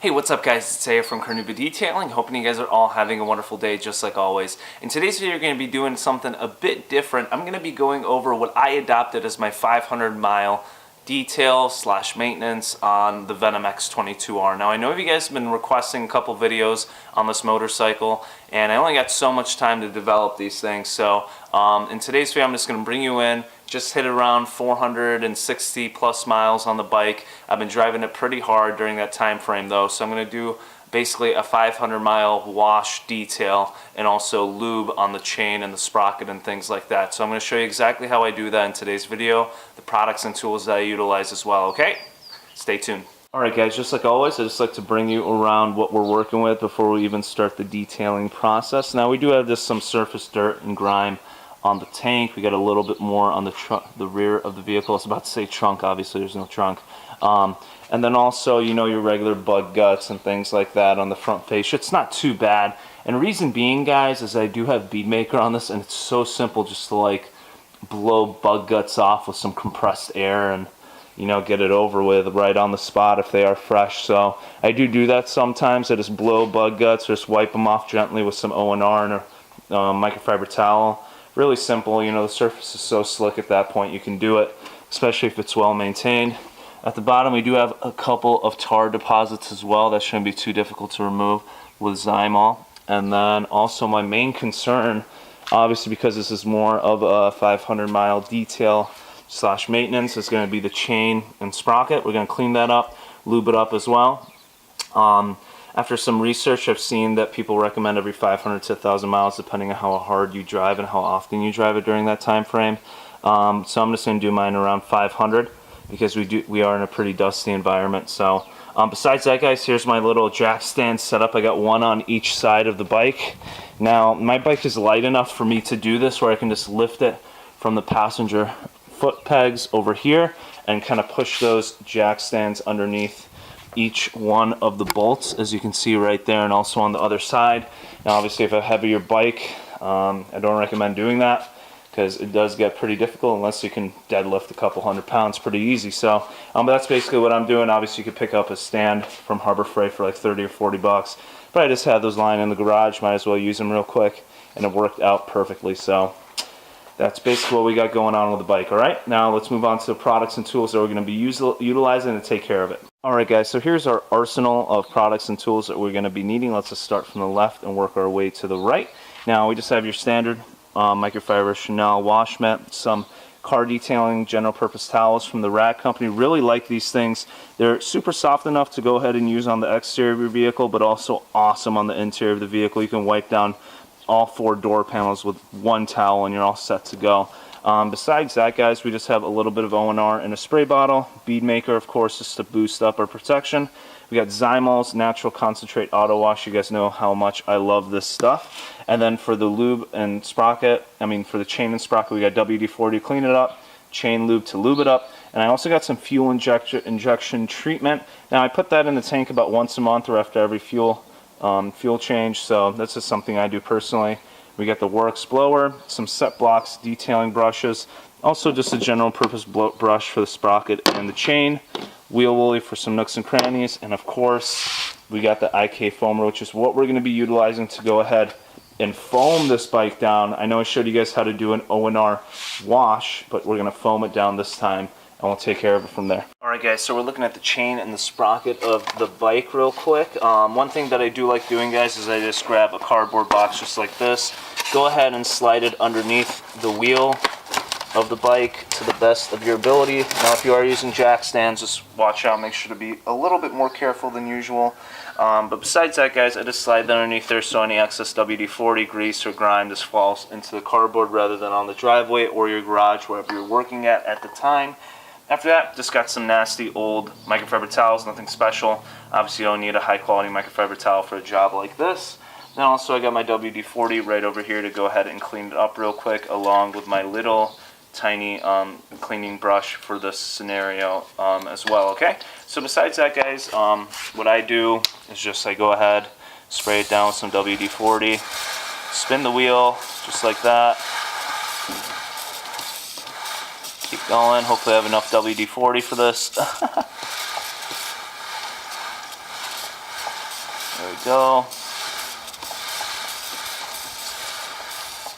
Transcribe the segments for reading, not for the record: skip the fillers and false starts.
Hey, what's up guys? It's Saya from CarNewba Detailing. Hoping you guys are all having a wonderful day just like always. In today's video, you're going to be doing something a bit different. I'm going to be going over what I adopted as my 500-mile detail / maintenance on the Venom X22R. Now I know you guys have been requesting a couple videos on this motorcycle, and I only got so much time to develop these things. So in today's video, I'm just going to bring you in. Just hit around 460 plus miles on the bike. I've been driving it pretty hard during that time frame though, so I'm going to do basically a 500-mile wash detail and also lube on the chain and the sprocket and things like that. So I'm going to show you exactly how I do that in today's video, the products and tools that I utilize as well, okay? Stay tuned. Alright guys, just like always, I just like to bring you around what we're working with before we even start the detailing process. Now we do have just some surface dirt and grime on the tank. We got a little bit more on the rear of the vehicle. I was about to say trunk, obviously there's no trunk. And then also, you know, your regular bug guts and things like that on the front fascia. It's not too bad. And reason being, guys, is I do have bead maker on this, and it's so simple just to like blow bug guts off with some compressed air and, you know, get it over with right on the spot if they are fresh. So I do that sometimes. I just blow bug guts, or just wipe them off gently with some O&R and a microfiber towel. Really simple, you know, the surface is so slick at that point you can do it, especially if it's well maintained. At the bottom we do have a couple of tar deposits as well. That shouldn't be too difficult to remove with Zymol. And then also my main concern, obviously because this is more of a 500-mile detail / maintenance, is going to be the chain and sprocket. We're going to clean that up, lube it up as well. After some research, I've seen that people recommend every 500 to 1,000 miles depending on how hard you drive and how often you drive it during that time frame. So I'm just going to do mine around 500 because we are in a pretty dusty environment. So besides that, guys, here's my little jack stand setup. I got one on each side of the bike. Now my bike is light enough for me to do this where I can just lift it from the passenger foot pegs over here and kind of push those jack stands underneath each one of the bolts, as you can see right there, and also on the other side. Now obviously if I have a heavier bike, I don't recommend doing that because it does get pretty difficult unless you can deadlift a couple 100 pounds pretty easy. So but that's basically what I'm doing. Obviously you could pick up a stand from Harbor Freight for like 30 or 40 bucks, but I just had those lying in the garage, might as well use them real quick, and it worked out perfectly. So that's basically what we got going on with the bike. Alright, now let's move on to the products and tools that we're going to be utilizing to take care of it. Alright guys, so here's our arsenal of products and tools that we're going to be needing. Let's just start from the left and work our way to the right. Now we just have your standard microfiber Chanel wash mat, some car detailing general purpose towels from the Rag Company. Really like these things. They're super soft enough to go ahead and use on the exterior of your vehicle, but also awesome on the interior of the vehicle. You can wipe down all 4 door panels with one towel and you're all set to go. Besides that, guys, we just have a little bit of O&R in a spray bottle, bead maker, of course, just to boost up our protection. We got Zymol's Natural Concentrate Auto Wash. You guys know how much I love this stuff. And then for the lube and sprocket, for the chain and sprocket, we got WD-40 to clean it up, chain lube to lube it up, and I also got some fuel injection treatment. Now I put that in the tank about once a month or after every fuel change, so that's just something I do personally. We got the Works blower, some set blocks, detailing brushes, also just a general purpose brush for the sprocket and the chain, wheel woolly for some nooks and crannies, and of course we got the IK foamer, which is what we're going to be utilizing to go ahead and foam this bike down. I know I showed you guys how to do an O&R wash, but we're going to foam it down this time, and we'll take care of it from there. Alright guys, so we're looking at the chain and the sprocket of the bike real quick. One thing that I do like doing, guys, is I just grab a cardboard box just like this, go ahead and slide it underneath the wheel of the bike to the best of your ability. Now if you are using jack stands, just watch out, make sure to be a little bit more careful than usual. But besides that, guys, I just slide that underneath there so any excess WD-40, grease, or grime just falls into the cardboard rather than on the driveway or your garage, wherever you're working at the time. After that, just got some nasty old microfiber towels, nothing special. Obviously you don't need a high quality microfiber towel for a job like this. Then also I got my WD-40 right over here to go ahead and clean it up real quick, along with my little tiny cleaning brush for this scenario as well, okay? So besides that, guys, what I do is just I go ahead, spray it down with some WD-40, spin the wheel just like that. Keep going. Hopefully I have enough WD-40 for this. There we go.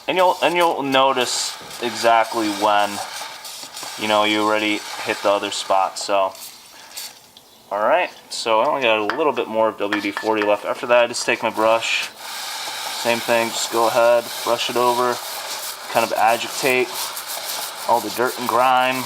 And you'll notice exactly when, you know, you already hit the other spot. So, all right. So I only got a little bit more of WD-40 left. After that, I just take my brush. Same thing. Just go ahead, brush it over, kind of agitate all the dirt and grime.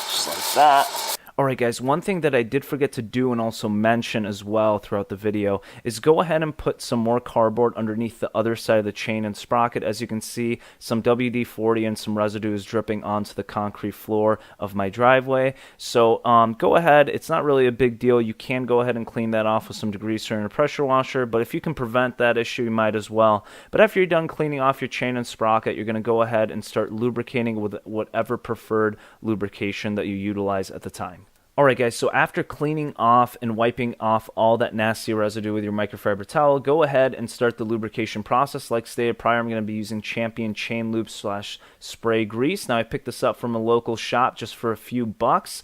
Just like that. Alright guys, one thing that I did forget to do and also mention as well throughout the video is go ahead and put some more cardboard underneath the other side of the chain and sprocket. As you can see, some WD-40 and some residue is dripping onto the concrete floor of my driveway. So go ahead, it's not really a big deal. You can go ahead and clean that off with some degreaser and a pressure washer, but if you can prevent that issue, you might as well. But after you're done cleaning off your chain and sprocket, you're going to go ahead and start lubricating with whatever preferred lubrication that you utilize at the time. Alright guys, so after cleaning off and wiping off all that nasty residue with your microfiber towel, go ahead and start the lubrication process. Like stated prior, I'm going to be using Champion Chain Lube / spray grease. Now I picked this up from a local shop just for a few bucks.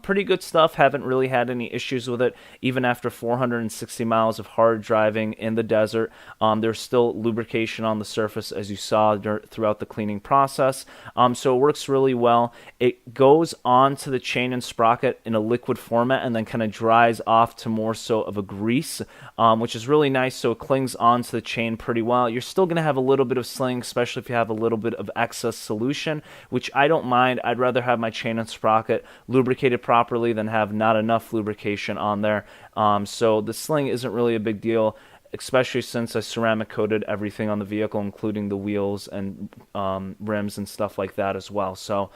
Pretty good stuff. Haven't really had any issues with it. Even after 460 miles of hard driving in the desert, there's still lubrication on the surface as you saw throughout the cleaning process. So it works really well. It goes onto the chain and sprocket in a liquid format and then kind of dries off to more so of a grease, which is really nice. So it clings onto the chain pretty well. You're still going to have a little bit of sling, especially if you have a little bit of excess solution, which I don't mind. I'd rather have my chain and sprocket lubricated properly than have not enough lubrication on there. So the sling isn't really a big deal, especially since I ceramic coated everything on the vehicle, including the wheels and rims and stuff like that as well. So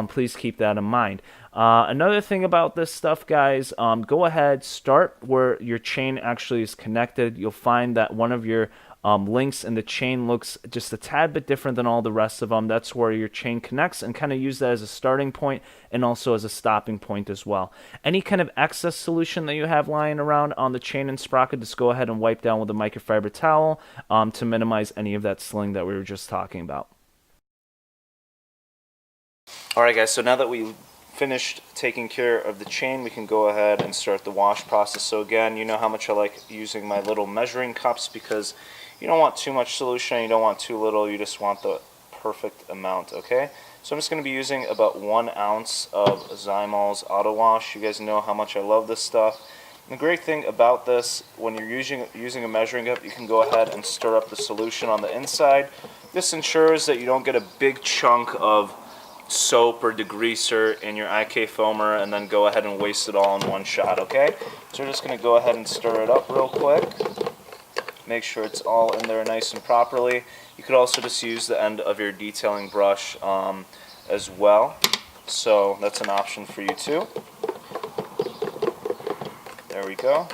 please keep that in mind. Another thing about this stuff, guys, go ahead, start where your chain actually is connected. You'll find that one of your links in the chain looks just a tad bit different than all the rest of them. That's where your chain connects, and kind of use that as a starting point and also as a stopping point as well. Any kind of excess solution that you have lying around on the chain and sprocket, just go ahead and wipe down with a microfiber towel to minimize any of that sling that we were just talking about. Alright guys, so now that we finished taking care of the chain, we can go ahead and start the wash process. So again, you know how much I like using my little measuring cups, because you don't want too much solution, you don't want too little, you just want the perfect amount, okay? So I'm just going to be using about 1 ounce of Zymol's Auto Wash. You guys know how much I love this stuff. And the great thing about this, when you're using a measuring cup, you can go ahead and stir up the solution on the inside. This ensures that you don't get a big chunk of soap or degreaser in your IK foamer and then go ahead and waste it all in one shot, okay? So we're just going to go ahead and stir it up real quick. Make sure it's all in there nice and properly. You could also just use the end of your detailing brush as well. So that's an option for you too. There we go.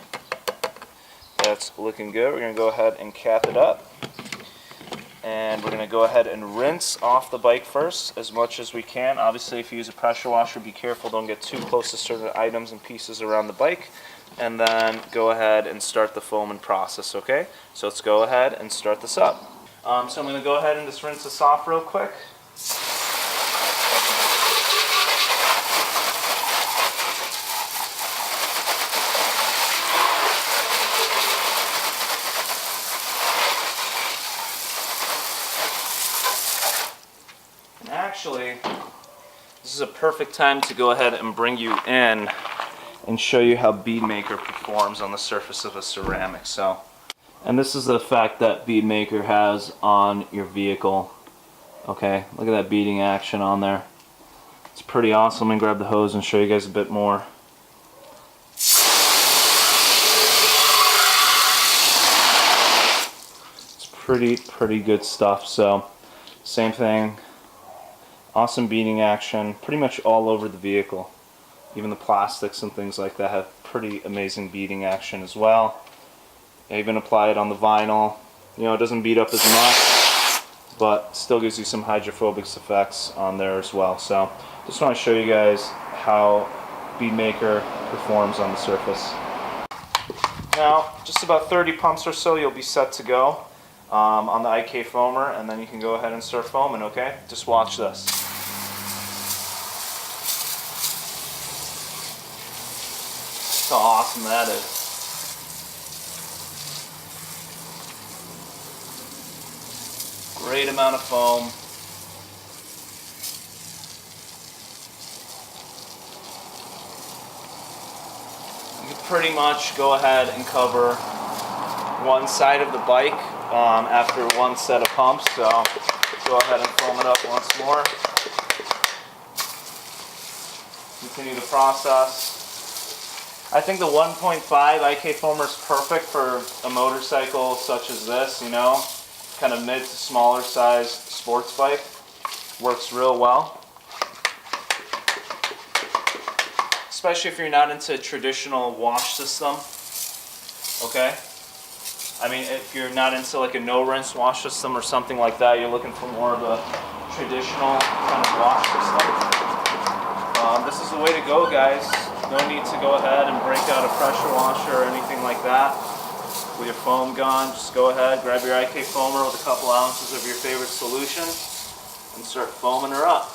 That's looking good. We're going to go ahead and cap it up. And we're going to go ahead and rinse off the bike first as much as we can. Obviously, if you use a pressure washer, be careful. Don't get too close to certain items and pieces around the bike. And then go ahead and start the foaming process, okay? So let's go ahead and start this up. So I'm going to go ahead and just rinse this off real quick. And actually, this is a perfect time to go ahead and bring you in and show you how Bead Maker performs on the surface of a ceramic. And this is the effect that Bead Maker has on your vehicle. Okay, look at that beading action on there. It's pretty awesome. Let me grab the hose and show you guys a bit more. It's pretty good stuff. So, same thing. Awesome beading action, pretty much all over the vehicle. Even the plastics and things like that have pretty amazing beading action as well. I even apply it on the vinyl. You know, it doesn't beat up as much, but still gives you some hydrophobic effects on there as well. So just want to show you guys how Bead Maker performs on the surface. Now, just about 30 pumps or so, you'll be set to go on the IK foamer, and then you can go ahead and start foaming, okay? Just watch this. how awesome that is. Great amount of foam. You can pretty much go ahead and cover one side of the bike after one set of pumps. So go ahead and foam it up once more. Continue the process. I think the 1.5 IK foamer is perfect for a motorcycle such as this, you know, kind of mid to smaller size sports bike. Works real well. Especially if you're not into a traditional wash system, okay? I mean, if you're not into like a no-rinse wash system or something like that, you're looking for more of a traditional kind of wash system. This is the way to go, guys. No need to go ahead and break out a pressure washer or anything like that. With your foam gone, just go ahead, grab your IK foamer with a couple ounces of your favorite solution and start foaming her up.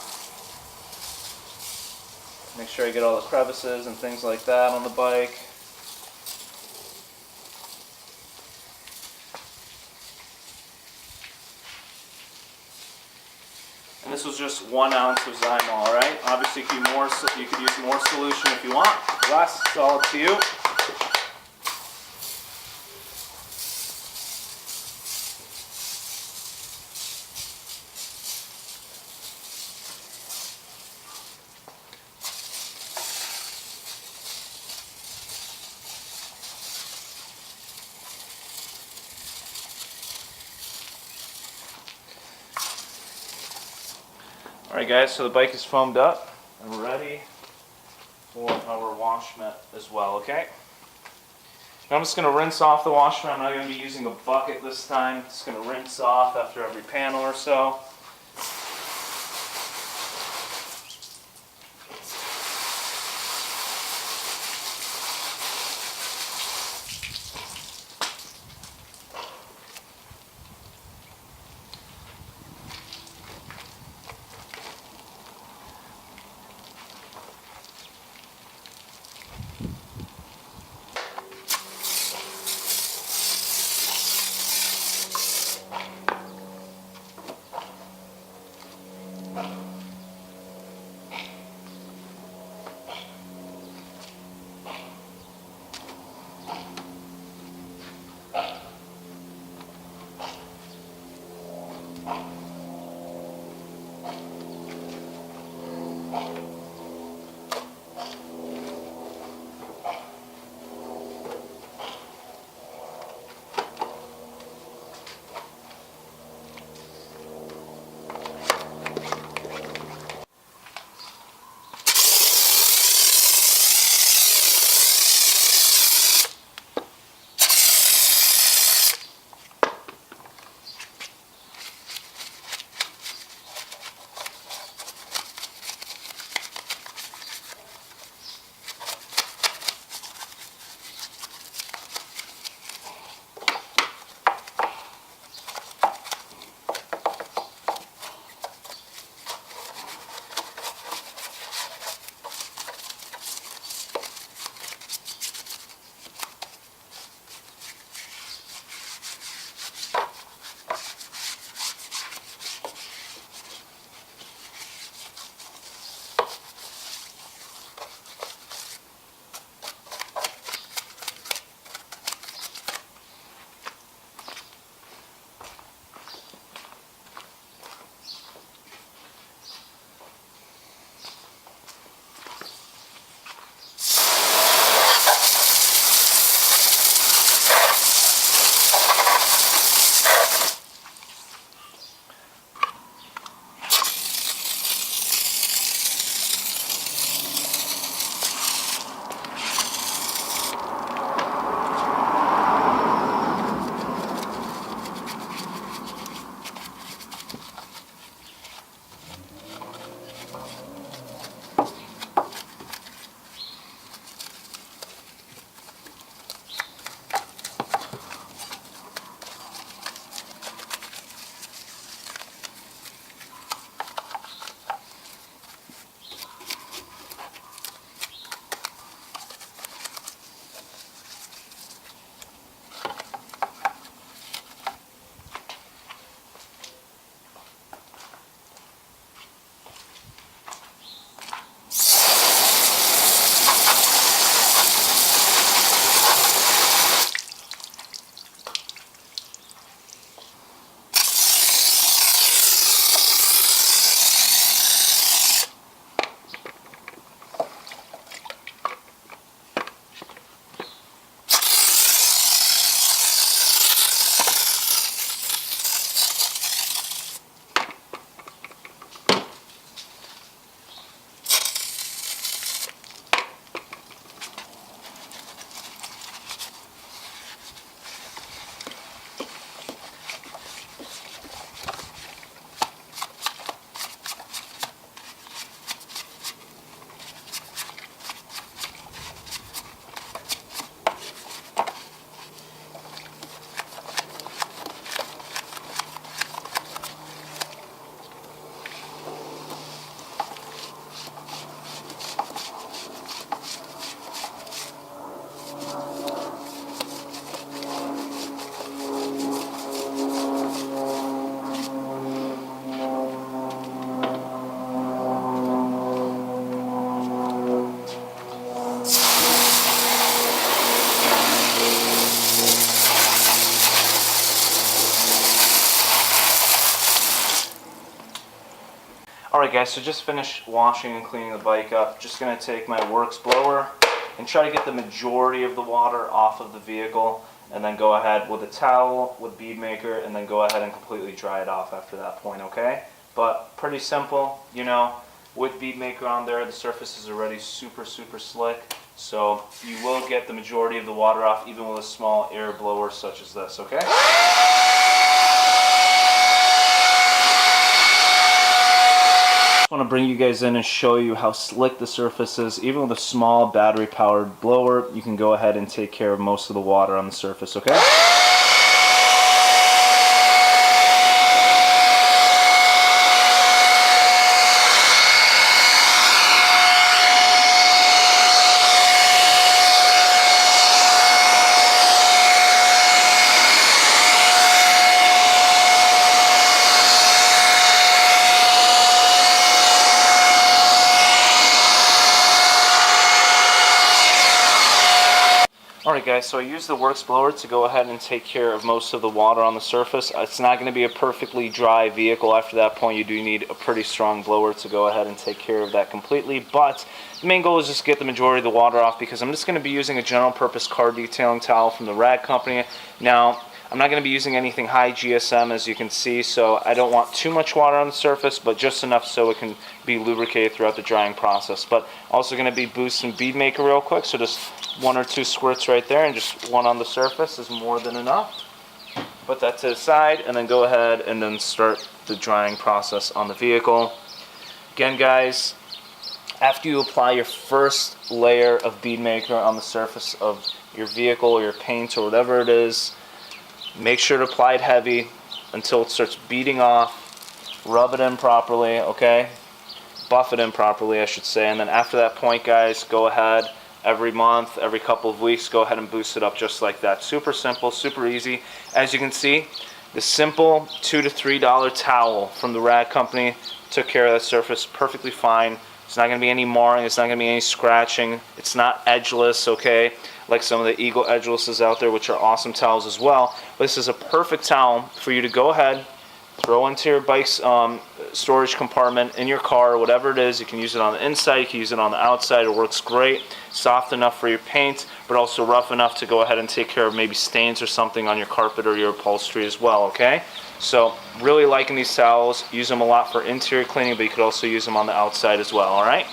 Make sure you get all the crevices and things like that on the bike. And this was just 1 ounce of Zymol, alright? Obviously you could use more solution if you want. Less, it's all up to you. Alright guys, so the bike is foamed up and ready for our wash mat as well, okay? Now I'm just going to rinse off the wash mat. I'm not going to be using a bucket this time. Just going to rinse off after every panel or so. guys, so just finished washing and cleaning the bike up. Just going to take my Works blower and try to get the majority of the water off of the vehicle, and then go ahead with a towel with bead maker and then go ahead and completely dry it off after that point, okay? But pretty simple, you know, with bead maker on there, the surface is already super slick, so you will get the majority of the water off even with a small air blower such as this, okay? I want to bring you guys in and show you how slick the surface is. Even with a small battery powered blower, you can go ahead and take care of most of the water on the surface, okay? Alright guys, so I used the Works blower to go ahead and take care of most of the water on the surface. It's not going to be a perfectly dry vehicle. After that point, you do need a pretty strong blower to go ahead and take care of that completely. But the main goal is just to get the majority of the water off, because I'm just going to be using a general purpose car detailing towel from the Rag Company. Now, I'm not going to be using anything high GSM, as you can see, so I don't want too much water on the surface, but just enough so it can be lubricated throughout the drying process. But also going to be boosting bead maker real quick, so just 1 or 2 squirts right there, and just 1 on the surface is more than enough. Put that to the side, and then go ahead and then start the drying process on the vehicle. Again guys, after you apply your first layer of bead maker on the surface of your vehicle or your paint or whatever it is, make sure to apply it heavy until it starts beading off. Rub it in properly, okay? Buff it in properly, I should say. And then after that point, guys, go ahead every month, every couple of weeks, go ahead and boost it up just like that. Super simple, super easy. As you can see, the simple $2 to $3 towel from the Rag Company took care of that surface perfectly fine. It's not going to be any marring, it's not going to be any scratching. It's not edgeless, okay? Like some of the Eagle edgelesses out there, which are awesome towels as well. But this is a perfect towel for you to go ahead, throw into your bike's storage compartment in your car, whatever it is. You can use it on the inside, you can use it on the outside. It works great. Soft enough for your paint, but also rough enough to go ahead and take care of maybe stains or something on your carpet or your upholstery as well, okay? So really liking these towels. Use them a lot for interior cleaning, but you could also use them on the outside as well, all right?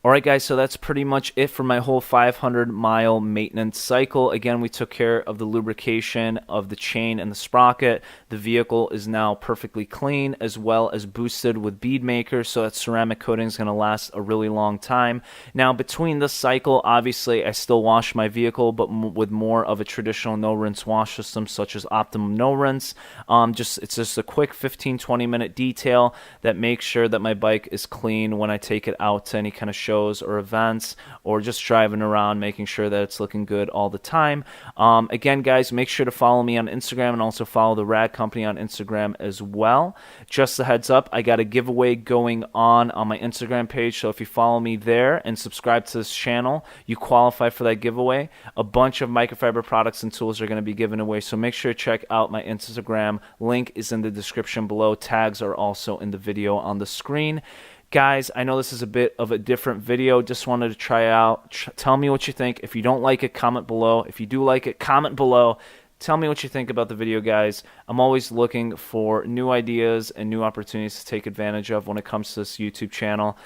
Alright guys, so that's pretty much it for my whole 500-mile maintenance cycle. Again, we took care of the lubrication of the chain and the sprocket. The vehicle is now perfectly clean, as well as boosted with bead maker, so that ceramic coating is going to last a really long time. Now, between this cycle, obviously, I still wash my vehicle, but with more of a traditional no-rinse wash system, such as Optimum No Rinse. It's just a quick 15-20 minute detail that makes sure that my bike is clean when I take it out to any kind of show or events, or just driving around, making sure that it's looking good all the time. Again, guys, make sure to follow me on Instagram and also follow the Rag Company on Instagram as well. Just a heads up, I got a giveaway going on my Instagram page, so if you follow me there and subscribe to this channel, you qualify for that giveaway. A bunch of microfiber products and tools are going to be given away, so make sure to check out my Instagram. Link is in the description below. Tags are also in the video on the screen. Guys, I know this is a bit of a different video. Just wanted to try out. Tell me what you think. If you don't like it, comment below. If you do like it, comment below. Tell me what you think about the video, guys. I'm always looking for new ideas and new opportunities to take advantage of when it comes to this YouTube channel.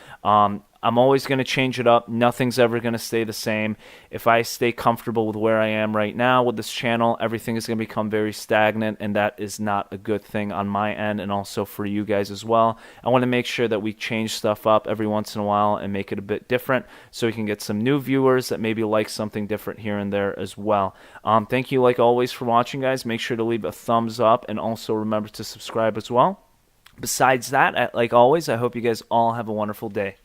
I'm always going to change it up. Nothing's ever going to stay the same. If I stay comfortable with where I am right now with this channel, everything is going to become very stagnant, and that is not a good thing on my end and also for you guys as well. I want to make sure that we change stuff up every once in a while and make it a bit different so we can get some new viewers that maybe like something different here and there as well. Thank you, like always, for watching, guys. Make sure to leave a thumbs up and also remember to subscribe as well. Besides that, like always, I hope you guys all have a wonderful day.